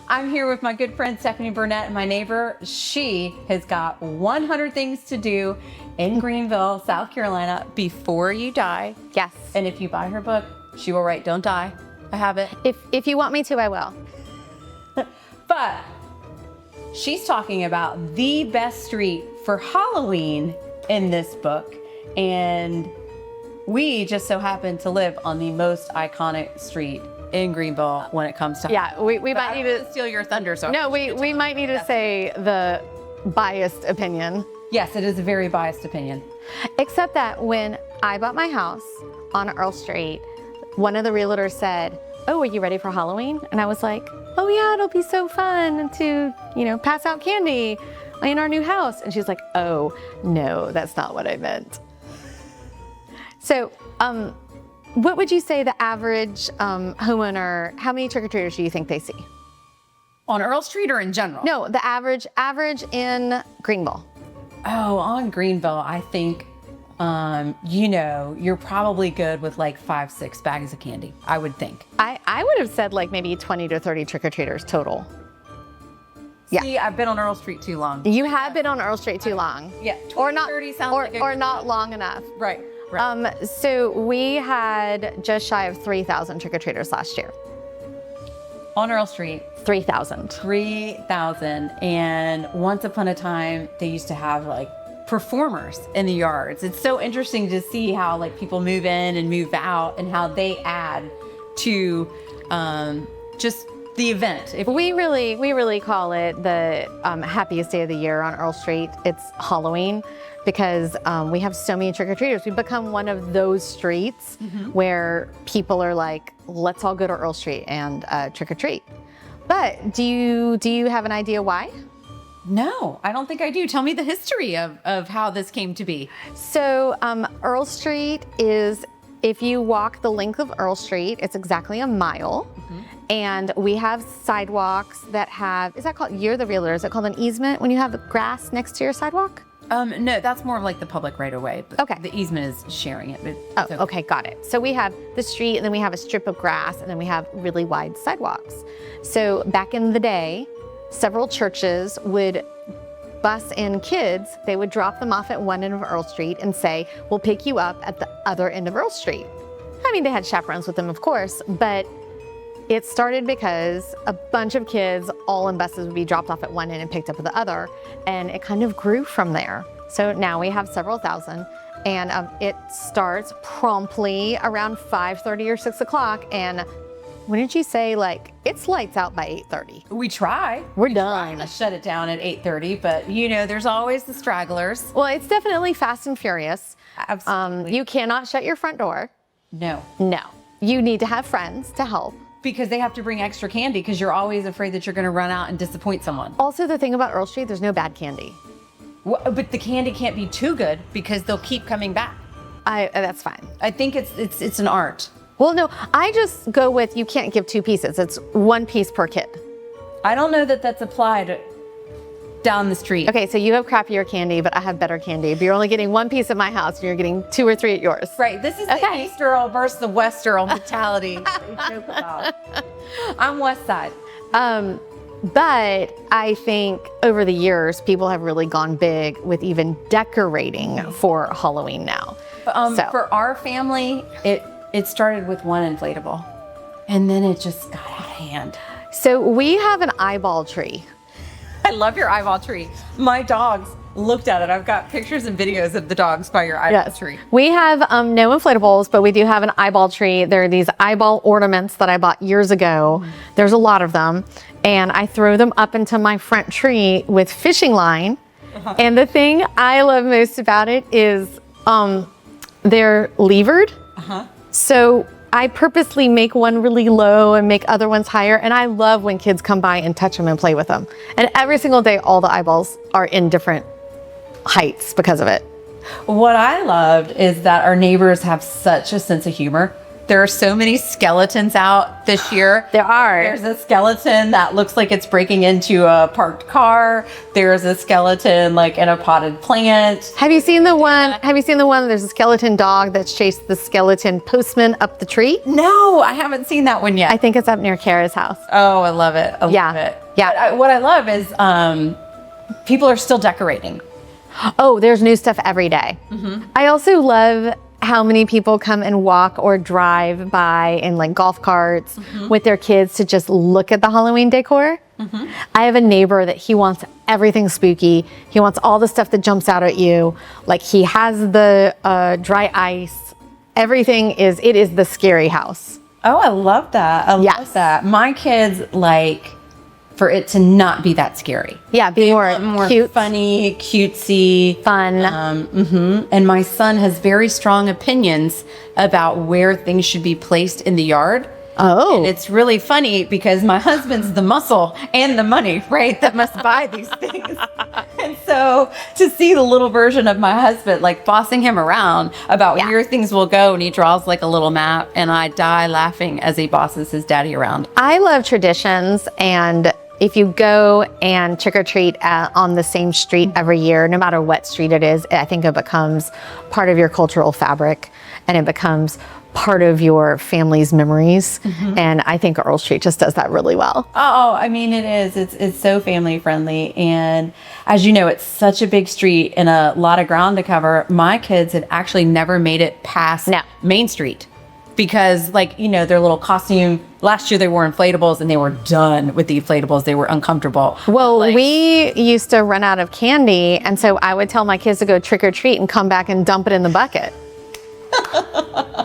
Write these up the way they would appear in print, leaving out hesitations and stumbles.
I'm here with my good friend Stephanie Burnett, my neighbor. She has got 100 things to do in Greenville, South Carolina before you die. Yes. And if you buy her book, she will write "Don't Die." I have it. If you want me to, I will. But she's talking about the best street for Halloween in this book. And we just so happen to live on the most iconic street in Greenville when it comes to Halloween. We might need to steal your thunder. So no, we might need to say the biased opinion. Yes, it is a very biased opinion. Except that when I bought my house on Earl Street, one of the realtors said, "Oh, are you ready for Halloween?" And I was like, "Oh yeah, it'll be so fun to, pass out candy in our new house." And she's like, "Oh no, that's not what I meant." So, what would you say the average homeowner, how many trick-or-treaters do you think they see? On Earl Street or in general? No, the average in Greenville. Oh, on Greenville, I think, you're probably good with like 5-6 bags of candy, I would think. I would have said like maybe 20 to 30 trick-or-treaters total. Yeah. See, I've been on Earl Street too long. You have been on Earl Street too long. Yeah, 20, 30 sounds like a or good not time. long enough. Right. So we had just shy of 3,000 trick-or-treaters last year. On Earl Street. 3,000. 3,000. And once upon a time, they used to have like performers in the yards. It's so interesting to see how like people move in and move out and how they add to just the event. We really call it the happiest day of the year on Earl Street. It's Halloween because we have so many trick-or-treaters. We've become one of those streets where people are like, let's all go to Earl Street and trick-or-treat. But do you have an idea why? No, I don't think I do. Tell me the history of how this came to be. So Earl Street is, if you walk the length of Earl Street, it's exactly a mile. And we have sidewalks that have, is that called, you're the realtor, is it called an easement when you have the grass next to your sidewalk? No, that's more of like the public right of way. Okay. The easement is sharing it. But okay, got it. So we have the street and then we have a strip of grass and then we have really wide sidewalks. So back in the day, several churches would bus in kids. They would drop them off at one end of Earl Street and say, "We'll pick you up at the other end of Earl Street." I mean, they had chaperones with them, of course, but it started because a bunch of kids all in buses would be dropped off at one end and picked up at the other, and it kind of grew from there. So now we have several thousand, and it starts promptly around 5:30 or 6 o'clock, and when did you say, like, it's lights out by 8:30? We try. We're done. To shut it down at 8:30, but there's always the stragglers. Well, it's definitely fast and furious. Absolutely. You cannot shut your front door. No. No. You need to have friends to help. Because they have to bring extra candy because you're always afraid that you're going to run out and disappoint someone. Also, the thing about Earl Street, there's no bad candy. But the candy can't be too good because they'll keep coming back. That's fine. I think it's an art. Well, no, I just go with you can't give 2 pieces. It's 1 piece per kid. I don't know that that's applied down the street. Okay, so you have crappier candy, but I have better candy. But you're only getting 1 piece at my house and you're getting 2 or 3 at yours. Right, this is the East Earl versus the West Earl mentality that we joke about. I'm West Side. But I think over the years, people have really gone big with even decorating for Halloween now. For our family, it started with one inflatable, and then it just got out of hand. So we have an eyeball tree. I love your eyeball tree. My dogs looked at it. I've got pictures and videos of the dogs by your eyeball tree. We have no inflatables, but we do have an eyeball tree. There are these eyeball ornaments that I bought years ago. There's a lot of them. And I throw them up into my front tree with fishing line. And the thing I love most about it is they're levered. So I purposely make one really low and make other ones higher. And I love when kids come by and touch them and play with them. And every single day, all the eyeballs are in different heights because of it. What I loved is that our neighbors have such a sense of humor There are so many skeletons out this year. There are. There's a skeleton that looks like it's breaking into a parked car. There's a skeleton like in a potted plant. Have you seen the one? Have you seen the one? There's a skeleton dog that's chased the skeleton postman up the tree. No, I haven't seen that one yet. I think it's up near Kara's house. Oh, I love it. I love it. Yeah. What I love is people are still decorating. Oh, there's new stuff every day. I also love how many people come and walk or drive by in like golf carts with their kids to just look at the Halloween decor. I have a neighbor that he wants everything spooky. He wants all the stuff that jumps out at you. Like he has the dry ice. Everything is, it is the scary house. Oh, I love that. I love that. My kids like for it to not be that scary. Yeah, be more cute, funny, cutesy, fun. And my son has very strong opinions about where things should be placed in the yard. Oh. And it's really funny because my husband's the muscle and the money, right, that must buy these things. And so to see the little version of my husband, like bossing him around about where things will go, and he draws like a little map, and I die laughing as he bosses his daddy around. I love traditions, and if you go and trick or treat on the same street every year, no matter what street it is, I think it becomes part of your cultural fabric, and it becomes part of your family's memories. And I think Earl Street just does that really well. Oh, I mean, it is. It's so family friendly. And as you know, it's such a big street and a lot of ground to cover. My kids had actually never made it past Main Street because, like, you know, their little costume. Last year they wore inflatables and they were done with the inflatables. They were uncomfortable. Well, we used to run out of candy. And so I would tell my kids to go trick or treat and come back and dump it in the bucket.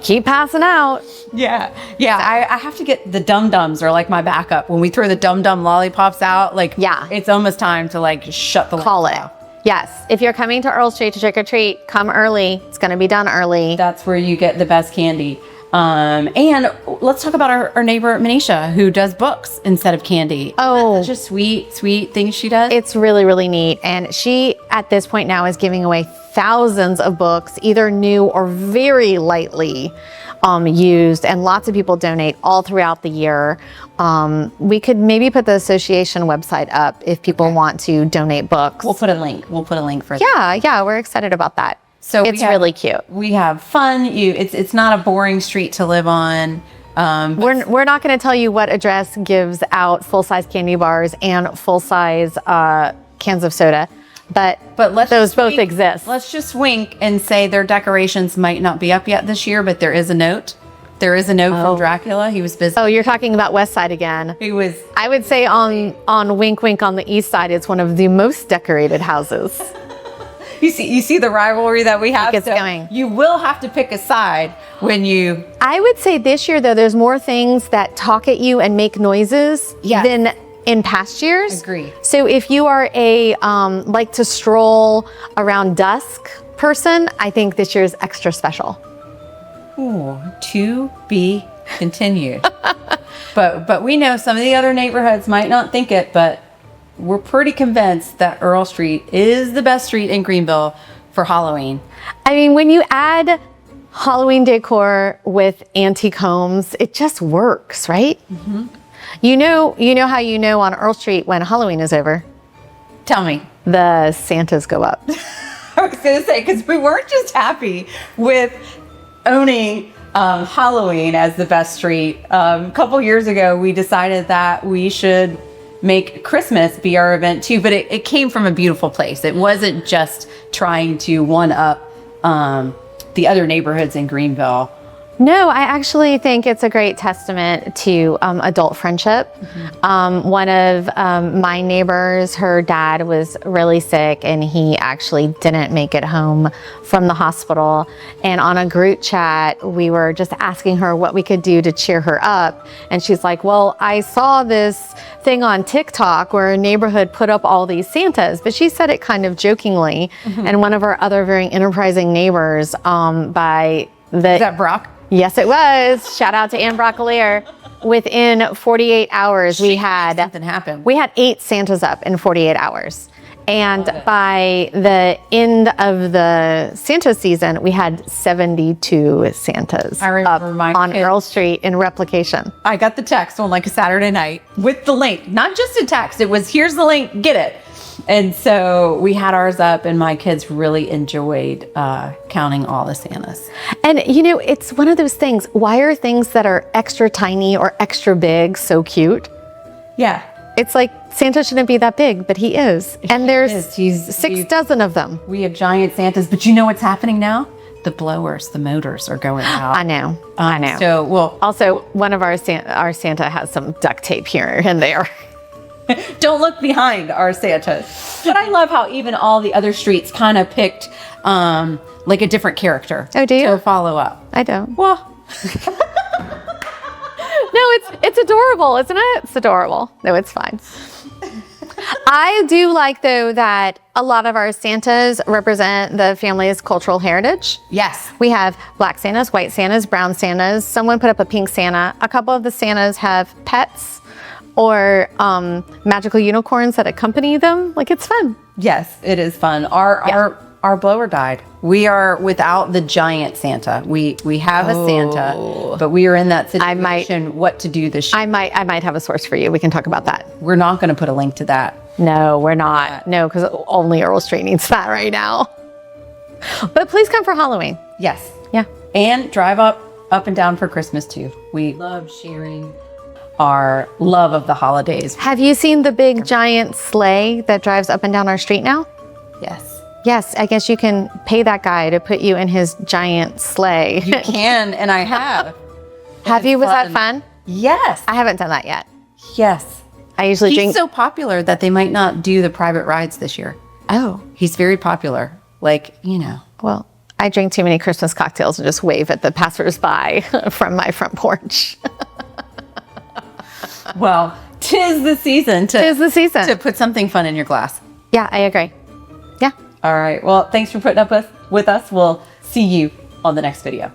Keep passing out. Yeah. I have to get the dum-dums are like my backup. When we throw the dum-dum lollipops out, like, it's almost time to like shut the call it off. Yes. If you're coming to Earl Street to trick or treat, come early. It's going to be done early. That's where you get the best candy. And let's talk about our neighbor Manisha, who does books instead of candy. Oh, just sweet things she does. It's really, really neat. And she, at this point now, is giving away thousands of books, either new or very lightly used, and lots of people donate all throughout the year. We could maybe put the association website up if people want to donate books. We'll put a link for that. Yeah, we're excited about that. So it's really cute. We have fun. It's not a boring street to live on. We're not going to tell you what address gives out full-size candy bars and full-size cans of soda, but those both exist. Let's just wink and say their decorations might not be up yet this year, but there is a note. There is a note from Dracula. He was busy. Oh, you're talking about West Side again. He was. I would say on Wink Wink on the East Side, it's one of the most decorated houses. You see the rivalry that we have. It's going. You will have to pick a side when you. I would say this year though, there's more things that talk at you and make noises than in past years. Agree. So if you are a like to stroll around dusk person, I think this year is extra special. Ooh, to be continued. but we know some of the other neighborhoods might not think it, but we're pretty convinced that Earl Street is the best street in Greenville for Halloween. I mean, when you add Halloween decor with antique homes, it just works, right? You know how you know on Earl Street when Halloween is over? Tell me. The Santas go up. I was going to say, because we weren't just happy with owning Halloween as the best street. A couple years ago, we decided that we should make Christmas be our event too, but it came from a beautiful place. It wasn't just trying to one up the other neighborhoods in Greenville. No, I actually think it's a great testament to adult friendship. One of my neighbors, her dad was really sick and he actually didn't make it home from the hospital. And on a group chat, we were just asking her what we could do to cheer her up. And she's like, well, I saw this thing on TikTok where a neighborhood put up all these Santas, but she said it kind of jokingly. And one of our other very enterprising neighbors Is that Brock? Yes, it was. Shout out to Ann Broccolier. Within 48 hours, we had something happen. We had 8 Santas up in 48 hours. And by the end of the Santa season, we had 72 Santas I remember up my on kids. Earl Street in replication. I got the text on like a Saturday night with the link, not just a text. It was, here's the link, get it. And so we had ours up, and my kids really enjoyed counting all the Santas. And you know, it's one of those things. Why are things that are extra tiny or extra big so cute? Yeah. It's like Santa shouldn't be that big, but he is. And there's is. He's- 6 dozen of them. We have giant Santas, but you know what's happening now? The blowers, the motors are going out. I know. I know. So, well, Also, one of our Santa has some duct tape here and there. don't look behind our Santas. But I love how even all the other streets kind of picked like a different character. Oh, do you? To follow up. I don't. Well, No, it's adorable, isn't it? It's adorable. No, it's fine. I do like, though, that a lot of our Santas represent the family's cultural heritage. yes. We have black Santas, white Santas, brown Santas. Someone put up a pink Santa. A couple of the Santas have pets or magical unicorns that accompany them. Like, it's fun. Yes, it is fun. Our blower died. We are without the giant Santa. We have a Santa, but we are in that situation. What to do this year? I might have a source for you. We can talk about that. We're not going to put a link to that. No, we're not. No, because only Earl Street needs that right now. But please come for Halloween. Yes, Yeah. and drive up and down for Christmas too. We love sharing our love of the holidays. Have you seen the big giant sleigh that drives up and down our street now? Yes, Yes, I guess you can pay that guy to put you in his giant sleigh. you can, and I have. Have you? Was that fun? Yes, I haven't done that yet. yes. I usually He's drink. so popular that they might not do the private rides this year. Oh, He's very popular. Like, you know. well, I drink too many Christmas cocktails and just wave at the passersby from my front porch. Well, tis the season to Tis the season. to put something fun in your glass. Yeah, I agree. Yeah. All right. Well, thanks for putting up with us. We'll see you on the next video.